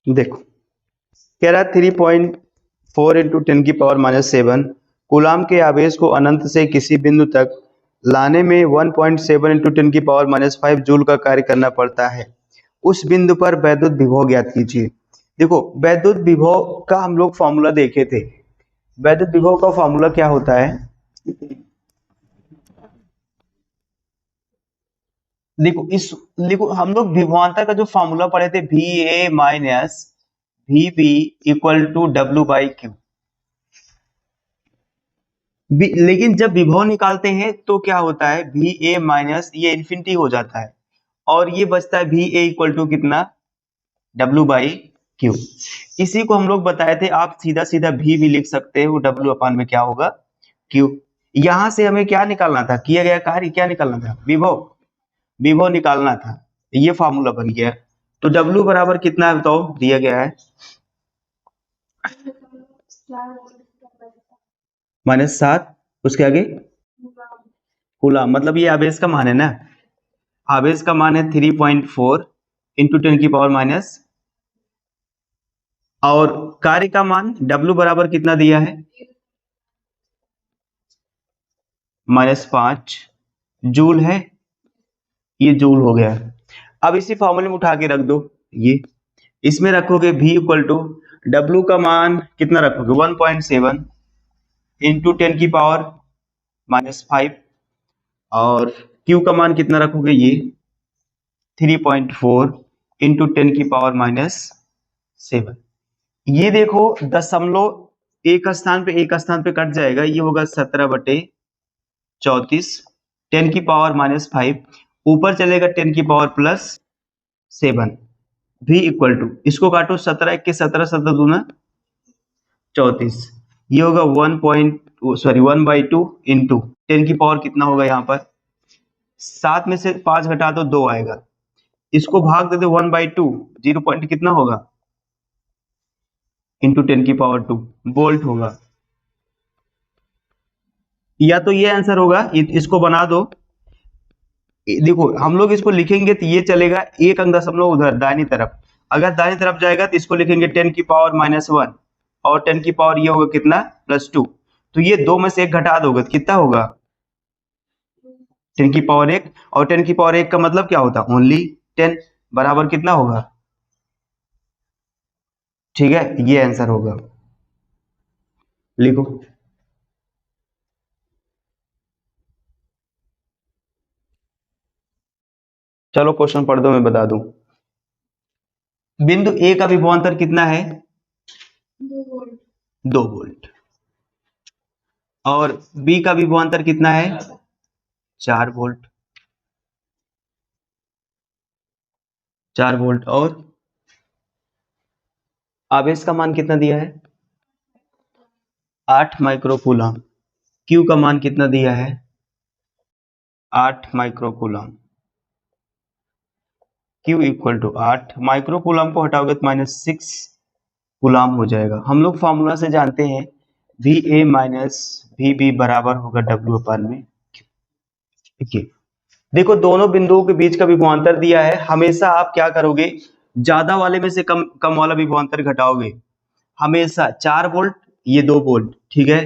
देखो, कह रहा 3.4 इंटू 10⁻⁻7 कूलाम के आवेश को अनंत से किसी बिंदु तक लाने में 1.7 इंटू 10⁻⁵ जूल का कार्य करना पड़ता है। उस बिंदु पर वैद्युत विभव ज्ञात कीजिए। देखो, वैद्युत विभव का हम लोग फॉर्मूला देखे थे। वैद्युत विभव का फॉर्मूला क्या होता है? देखो हम लोग विभवांतर का जो फॉर्मूला पढ़े थे, V A minus V B equal to W by Q. लेकिन जब विभव निकालते हैं तो क्या होता है, वी ए माइनस ये इन्फिनिटी हो जाता है और ये बचता है वी ए इक्वल टू कितना, डब्ल्यू बाई क्यू। इसी को हम लोग बताए थे, आप सीधा सीधा भी लिख सकते हो, डब्ल्यू अपान में क्या होगा, क्यू। यहां से हमें क्या निकालना था, किया गया कार्य क्या निकालना था, विभव, विभव निकालना था। ये फॉर्मूला बन गया। तो W बराबर कितना है बताओ, दिया गया है -7, उसके आगे कूलम, मतलब ये आवेश का मान है ना, आवेश का मान है 3.4 इंटू 10⁻⁻, और कार्य का मान W बराबर कितना दिया है, -5 जूल है, ये जूल हो गया। अब इसी फॉर्मूले में उठा के रख दो, ये इसमें रखोगे V इक्वल टू W का मान कितना रखोगे, 1.7 इंटू 10⁻⁻5, और Q का मान कितना रखोगे, ये 3.4 इंटू 10⁻⁻7। ये देखो दशमलव एक स्थान पे कट जाएगा, ये होगा 17/34, 10⁻⁻5 ऊपर चलेगा 10⁻+7। V इक्वल टू, इसको काटो, 17 के 17, 17 दूना 34, ये होगा 1/2 इंटू 10 कितना होगा, यहाँ पर 7 में से 5 घटा दो 2 आएगा, इसको भाग दे दो 1/2, 0 पॉइंट कितना होगा, इंटू 10⁻2 वोल्ट होगा। या तो ये आंसर होगा, इसको बना दो। देखो हम लोग इसको लिखेंगे तो ये चलेगा एक अंक दशमलव उधर दाहिनी तरफ, अगर दाहिनी तरफ जाएगा तो इसको लिखेंगे 10⁻⁻1, और 10 की पावर ये होगा कितना, +2। तो ये दो में से एक घटा दोगे तो कितना होगा, 10⁻1, और 10⁻1 का मतलब क्या होता है, ओनली 10, बराबर कितना होगा, ठीक है, ये आंसर होगा। लिखो, चलो क्वेश्चन पढ़ दो, मैं बता दूं। बिंदु ए का विभवांतर कितना है, 2 वोल्ट, और बी का विभवांतर कितना है, 4 वोल्ट, 4 वोल्ट, और आवेश का मान कितना दिया है, 8 माइक्रोकूलम। क्यू का मान कितना दिया है, 8 microcoulomb. Q equal to 8 microcoulomb को हटाओगे तो -6 कूलम हो जाएगा। हम लोग फॉर्मूला से जानते हैं V A minus V B बराबर होगा डब्ल्यू अपान में, ठीक है। देखो दोनों बिंदुओं के बीच का विभवांतर दिया है, हमेशा आप क्या करोगे, ज्यादा वाले में से कम कम वाला विभवांतर घटाओगे, हमेशा 4 वोल्ट, ये 2 वोल्ट, ठीक है।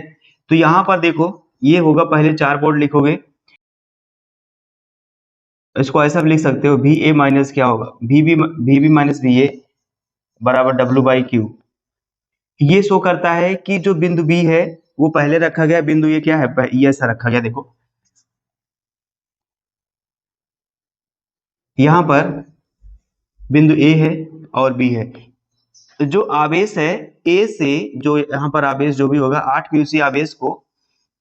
तो यहां पर देखो ये होगा, पहले 4 वोल्ट लिखोगे, इसको ऐसा भी लिख सकते हो, वी ए माइनस क्या होगा, V B minus V A बराबर डब्ल्यू बाई क्यू। ये शो करता है कि जो बिंदु बी है वो पहले रखा गया, बिंदु ये क्या है, ये ऐसा रखा गया। देखो यहां पर बिंदु ए है और बी है, तो जो आवेश है ए से, जो यहाँ पर आवेश जो भी होगा 8 क्यूसी आवेश को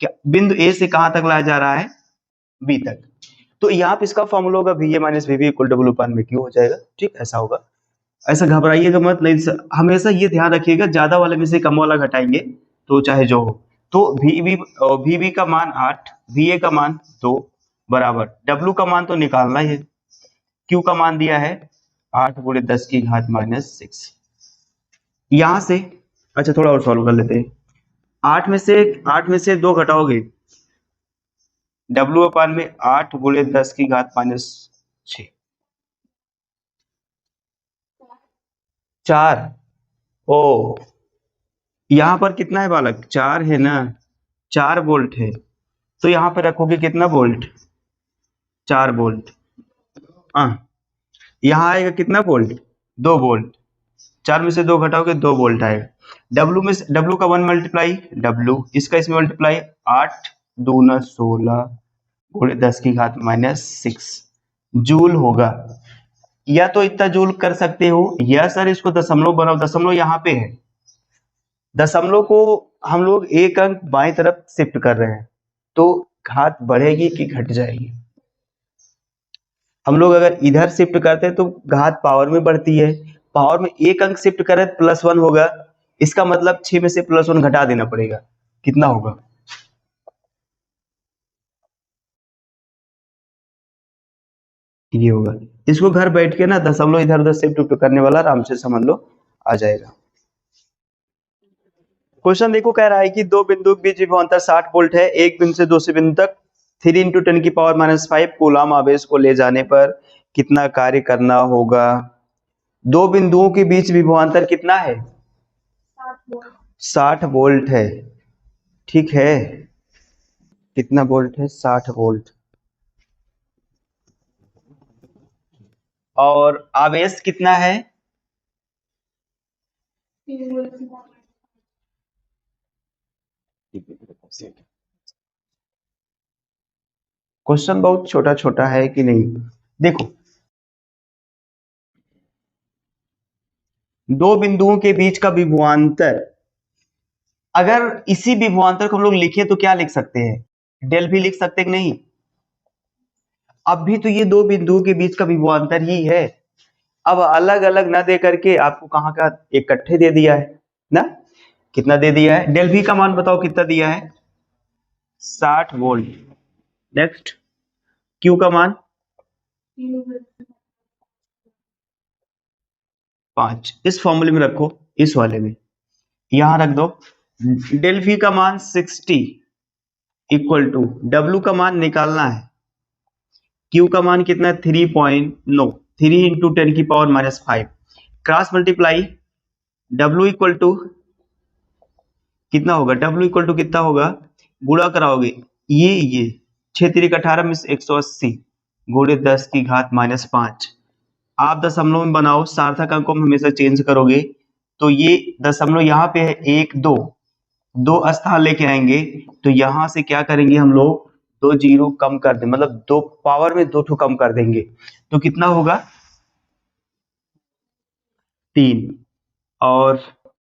क्या बिंदु ए से कहां तक लाया जा रहा है, बी तक। तो यहाँ पे इसका फॉर्मूला होगा V A minus V B equal W upon में क्यू हो जाएगा, ठीक, ऐसा होगा। ऐसा घबराइएगा मत, नहीं, हमेशा ये ध्यान रखिएगा, ज्यादा वाले में से कम वाला घटाएंगे तो चाहे जो हो। तो वी बी का मान 8, वी ए का मान 2 बराबर, डब्ल्यू का मान तो निकालना ही है, क्यू का मान दिया है 8 गुणे 10⁻⁻6। यहां से अच्छा थोड़ा और सॉल्व कर लेते हैं, 8 में से 2 घटाओगे, डब्ल्यू अपान में 8 गुणे 10⁻⁻6, 4। ओ, यहाँ पर कितना है बालक? 4 है ना, 4 वोल्ट है, तो यहाँ पर रखोगे कितना वोल्ट? 4 वोल्ट। हाँ, यहाँ आएगा कितना वोल्ट? 2 वोल्ट। 4 में से 2 घटाओगे 2 वोल्ट आएगा। डब्लू में डब्लू का 1 मल्टीप्लाई डब्लू, इसका इसमें मल्टीप्लाई 8 दूना 16 गुणे 10 की घात -6 जूल होगा। या तो इतना जूल कर सकते हो, या सर इसको दशमलव बनाओ, दशमलव यहाँ पे है, दशमलव को हम लोग एक अंक बाएं तरफ शिफ्ट कर रहे हैं, तो घात बढ़ेगी कि घट जाएगी? हम लोग अगर इधर शिफ्ट करते हैं तो घात पावर में बढ़ती है, पावर में एक अंक शिफ्ट करें +1 होगा, इसका मतलब 6 में से +1 घटा देना पड़ेगा, कितना होगा? ये होगा। इसको घर बैठ के ना दशमलव इधर उधर शिफ्ट करने वाला आराम से समझ लो आ जाएगा। क्वेश्चन देखो, कह रहा है कि दो बिंदु के बीच विभवांतर 60 वोल्ट है, एक बिंदु से दूसरे बिंदु तक 3 × 10⁻⁵ कूलाम आवेश को ले जाने पर कितना कार्य करना होगा? दो बिंदुओं के बीच विभवांतर कितना है? 60 वोल्ट है, ठीक है। कितना वोल्ट है? 60 वोल्ट। और आवेश कितना है? क्वेश्चन बहुत छोटा छोटा है कि नहीं? देखो, दो बिंदुओं के बीच का विभवांतर, अगर इसी विभवांतर को हम लोग लिखें तो क्या लिख सकते हैं? डेल भी लिख सकते हैं कि नहीं? अब भी तो ये दो बिंदुओं के बीच का विभवांतर ही है, अब अलग अलग ना दे करके आपको कहाँ का इकट्ठे दे दिया है ना। कितना दे दिया है? डेल भी का मान बताओ कितना दिया है? 60 वोल्ट। नेक्स्ट, क्यू का मान 5। इस फॉर्मूले में रखो, इस वाले में यहां रख दो। डेल भी का मान 60 इक्वल टू, डब्ल्यू का मान निकालना है, क्यू का मान कितना है? 3.9, 3 × 10⁻⁵ cross multiply W equal to कितना होगा? डब्ल्यू इक्वल टू कितना होगा? गुणा कराओगे, ये 6 × 3 = 18 में से 180 गुणे 10 की घात -5। आप दशमलव में बनाओ, सार्थक अंकों में हमेशा चेंज करोगे, तो ये दशमलव यहाँ पे है 1 2, 2 स्थान लेके आएंगे, तो यहां से क्या करेंगे हम लोग? 2 जीरो कम कर दें, मतलब 2 पावर में 2 ठो कम कर देंगे, तो कितना होगा? 3। और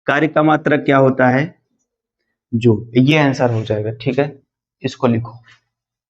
कार्य का मात्रक क्या होता है? जो, ये आंसर हो जाएगा, ठीक है, इसको लिखो।